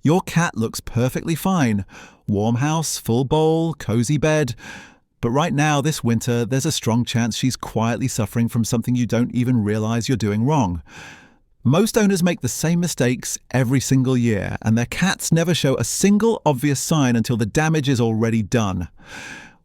Your cat looks perfectly fine. Warm house, full bowl, cozy bed. But right now, this winter, there's a strong chance she's quietly suffering from something you don't even realize you're doing wrong. Most owners make the same mistakes every single year, and their cats never show a single obvious sign until the damage is already done.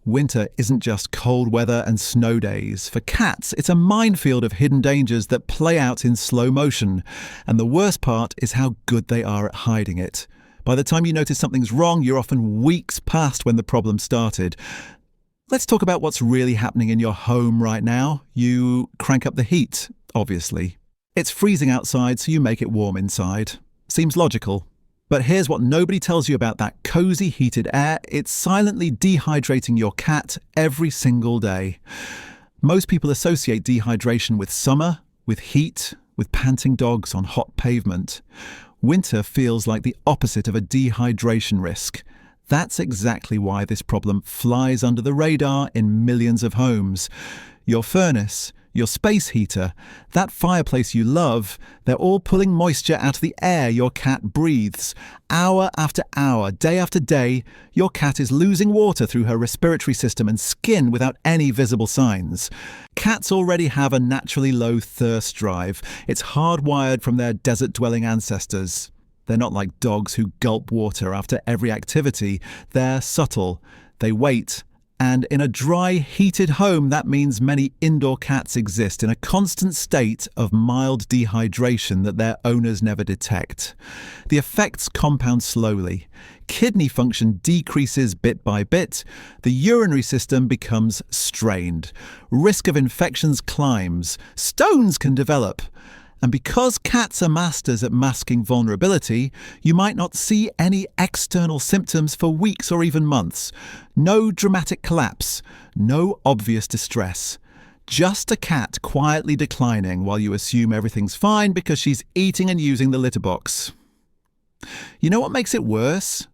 Winter isn't just cold weather and snow days. For cats, it's a minefield of hidden dangers that play out in slow motion. And the worst part is how good they are at hiding it. By the time you notice something's wrong, you're often weeks past when the problem started. Let's talk about what's really happening in your home right now. You crank up the heat, obviously. It's freezing outside, so you make it warm inside. Seems logical. But here's what nobody tells you about that cozy heated air. It's silently dehydrating your cat every single day. Most people associate dehydration with summer, with heat, with panting dogs on hot pavement. Winter feels like the opposite of a dehydration risk. That's exactly why this problem flies under the radar in millions of homes. Your furnace, your space heater, that fireplace you love, they're all pulling moisture out of the air your cat breathes. Hour after hour, day after day, your cat is losing water through her respiratory system and skin without any visible signs. Cats already have a naturally low thirst drive. It's hardwired from their desert-dwelling ancestors. They're not like dogs who gulp water after every activity. They're subtle. They wait. And in a dry, heated home, that means many indoor cats exist in a constant state of mild dehydration that their owners never detect. The effects compound slowly. Kidney function decreases bit by bit. The urinary system becomes strained. Risk of infections climbs. Stones can develop. And because cats are masters at masking vulnerability, you might not see any external symptoms for weeks or even months. No dramatic collapse, no obvious distress. Just a cat quietly declining while you assume everything's fine because she's eating and using the litter box. You know what makes it worse?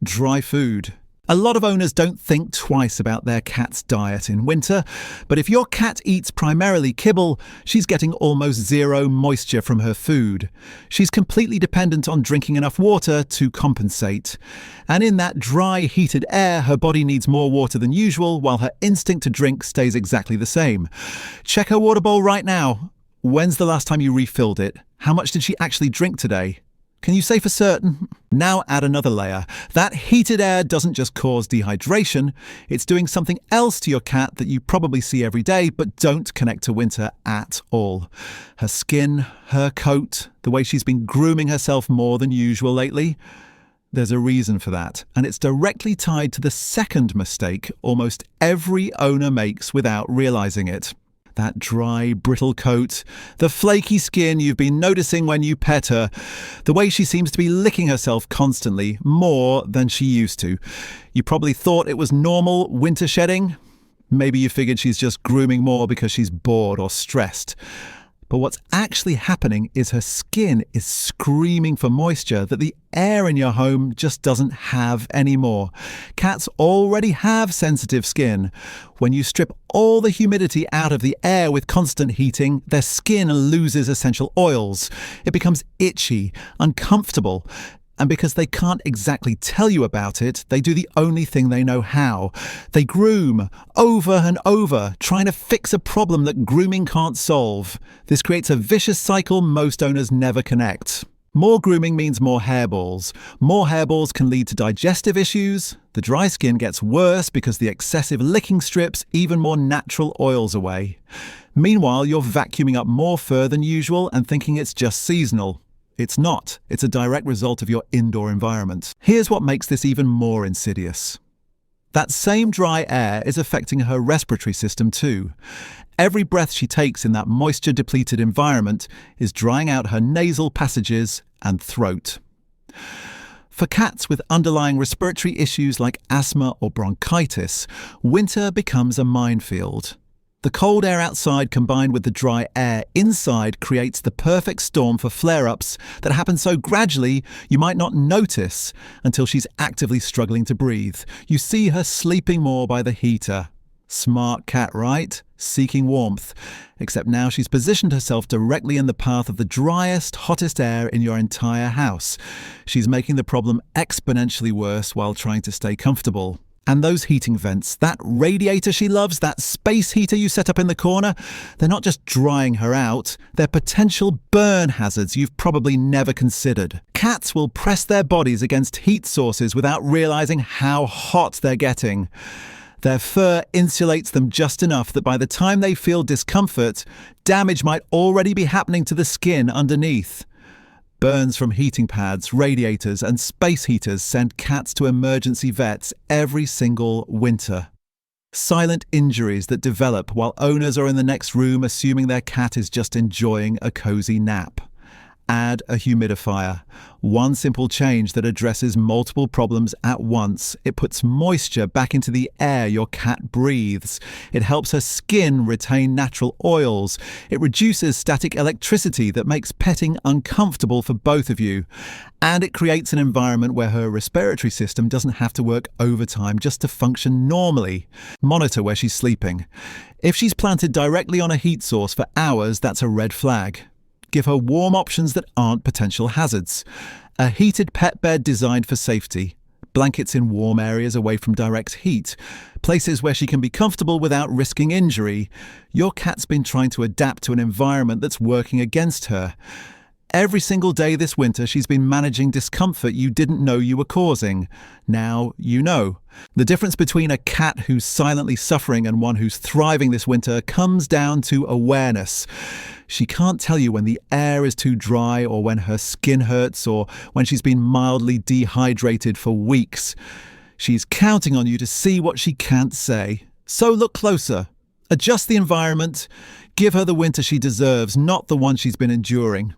Dry food. A lot of owners don't think twice about their cat's diet in winter, but if your cat eats primarily kibble, she's getting almost zero moisture from her food. She's completely dependent on drinking enough water to compensate. And in that dry, heated air, her body needs more water than usual, while her instinct to drink stays exactly the same. Check her water bowl right now. When's the last time you refilled it? How much did she actually drink today? Can you say for certain? Now add another layer. That heated air doesn't just cause dehydration, it's doing something else to your cat that you probably see every day but don't connect to winter at all. Her skin, her coat, the way she's been grooming herself more than usual lately. There's a reason for that, and it's directly tied to the second mistake almost every owner makes without realizing it. That dry, brittle coat, the flaky skin you've been noticing when you pet her, the way she seems to be licking herself constantly, more than she used to. You probably thought it was normal winter shedding. Maybe you figured she's just grooming more because she's bored or stressed. But what's actually happening is her skin is screaming for moisture that the air in your home just doesn't have anymore. Cats already have sensitive skin. When you strip all the humidity out of the air with constant heating, their skin loses essential oils. It becomes itchy, uncomfortable. And because they can't exactly tell you about it, they do the only thing they know how. They groom over and over, trying to fix a problem that grooming can't solve. This creates a vicious cycle most owners never connect. More grooming means more hairballs. More hairballs can lead to digestive issues. The dry skin gets worse because the excessive licking strips even more natural oils away. Meanwhile, you're vacuuming up more fur than usual and thinking it's just seasonal. It's not. It's a direct result of your indoor environment. Here's what makes this even more insidious. That same dry air is affecting her respiratory system too. Every breath she takes in that moisture-depleted environment is drying out her nasal passages and throat. For cats with underlying respiratory issues like asthma or bronchitis, winter becomes a minefield. The cold air outside combined with the dry air inside creates the perfect storm for flare-ups that happen so gradually you might not notice until she's actively struggling to breathe. You see her sleeping more by the heater. Smart cat, right? Seeking warmth. Except now she's positioned herself directly in the path of the driest, hottest air in your entire house. She's making the problem exponentially worse while trying to stay comfortable. And those heating vents, that radiator she loves, that space heater you set up in the corner, they're not just drying her out, they're potential burn hazards you've probably never considered. Cats will press their bodies against heat sources without realizing how hot they're getting. Their fur insulates them just enough that by the time they feel discomfort, damage might already be happening to the skin underneath. Burns from heating pads, radiators, and space heaters send cats to emergency vets every single winter. Silent injuries that develop while owners are in the next room assuming their cat is just enjoying a cozy nap. Add a humidifier. One simple change that addresses multiple problems at once. It puts moisture back into the air your cat breathes. It helps her skin retain natural oils. It reduces static electricity that makes petting uncomfortable for both of you. And it creates an environment where her respiratory system doesn't have to work overtime just to function normally. Monitor where she's sleeping. If she's planted directly on a heat source for hours, that's a red flag. Give her warm options that aren't potential hazards. A heated pet bed designed for safety. Blankets in warm areas away from direct heat. Places where she can be comfortable without risking injury. Your cat's been trying to adapt to an environment that's working against her. Every single day this winter, she's been managing discomfort you didn't know you were causing. Now you know. The difference between a cat who's silently suffering and one who's thriving this winter comes down to awareness. She can't tell you when the air is too dry or when her skin hurts or when she's been mildly dehydrated for weeks. She's counting on you to see what she can't say. So look closer. Adjust the environment. Give her the winter she deserves, not the one she's been enduring.